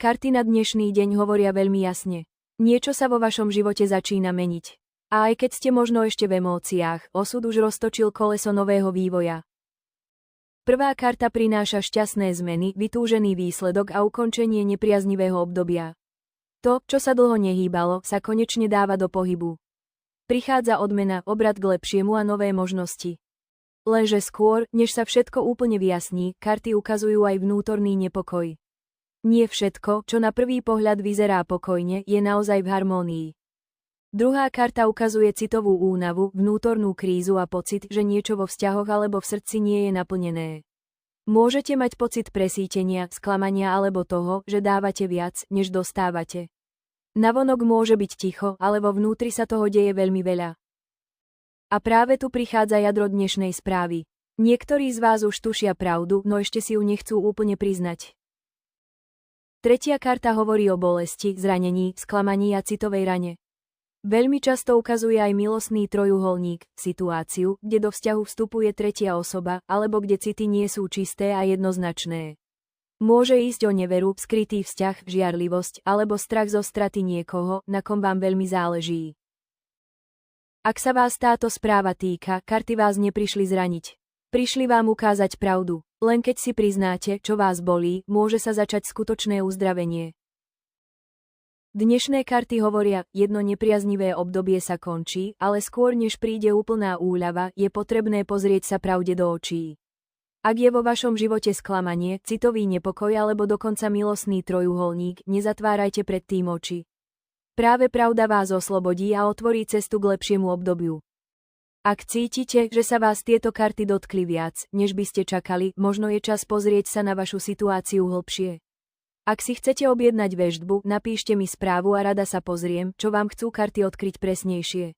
Karty na dnešný deň hovoria veľmi jasne. Niečo sa vo vašom živote začína meniť. A aj keď ste možno ešte v emóciách, osud už roztočil koleso nového vývoja. Prvá karta prináša šťastné zmeny, vytúžený výsledok a ukončenie nepriaznivého obdobia. To, čo sa dlho nehýbalo, sa konečne dáva do pohybu. Prichádza odmena, obrat k lepšiemu a nové možnosti. Lenže skôr, než sa všetko úplne vyjasní, karty ukazujú aj vnútorný nepokoj. Nie všetko, čo na prvý pohľad vyzerá pokojne, je naozaj v harmónii. Druhá karta ukazuje citovú únavu, vnútornú krízu a pocit, že niečo vo vzťahoch alebo v srdci nie je naplnené. Môžete mať pocit presítenia, sklamania alebo toho, že dávate viac, než dostávate. Navonok môže byť ticho, ale vo vnútri sa toho deje veľmi veľa. A práve tu prichádza jadro dnešnej správy. Niektorí z vás už tušia pravdu, no ešte si ju nechcú úplne priznať. Tretia karta hovorí o bolesti, zranení, sklamaní a citovej rane. Veľmi často ukazuje aj milostný trojuholník, situáciu, kde do vzťahu vstupuje tretia osoba, alebo kde city nie sú čisté a jednoznačné. Môže ísť o neveru, skrytý vzťah, žiarlivosť, alebo strach zo straty niekoho, na kom vám veľmi záleží. Ak sa vás táto správa týka, karty vás neprišli zraniť. Prišli vám ukázať pravdu. Len keď si priznáte, čo vás bolí, môže sa začať skutočné uzdravenie. Dnešné karty hovoria, jedno nepriaznivé obdobie sa končí, ale skôr než príde úplná úľava, je potrebné pozrieť sa pravde do očí. Ak je vo vašom živote sklamanie, citový nepokoj alebo dokonca milostný trojuholník, nezatvárajte pred tým oči. Práve pravda vás oslobodí a otvorí cestu k lepšiemu obdobiu. Ak cítite, že sa vás tieto karty dotkli viac, než by ste čakali, možno je čas pozrieť sa na vašu situáciu hlbšie. Ak si chcete objednať veštbu, napíšte mi správu a rada sa pozriem, čo vám chcú karty odkryť presnejšie.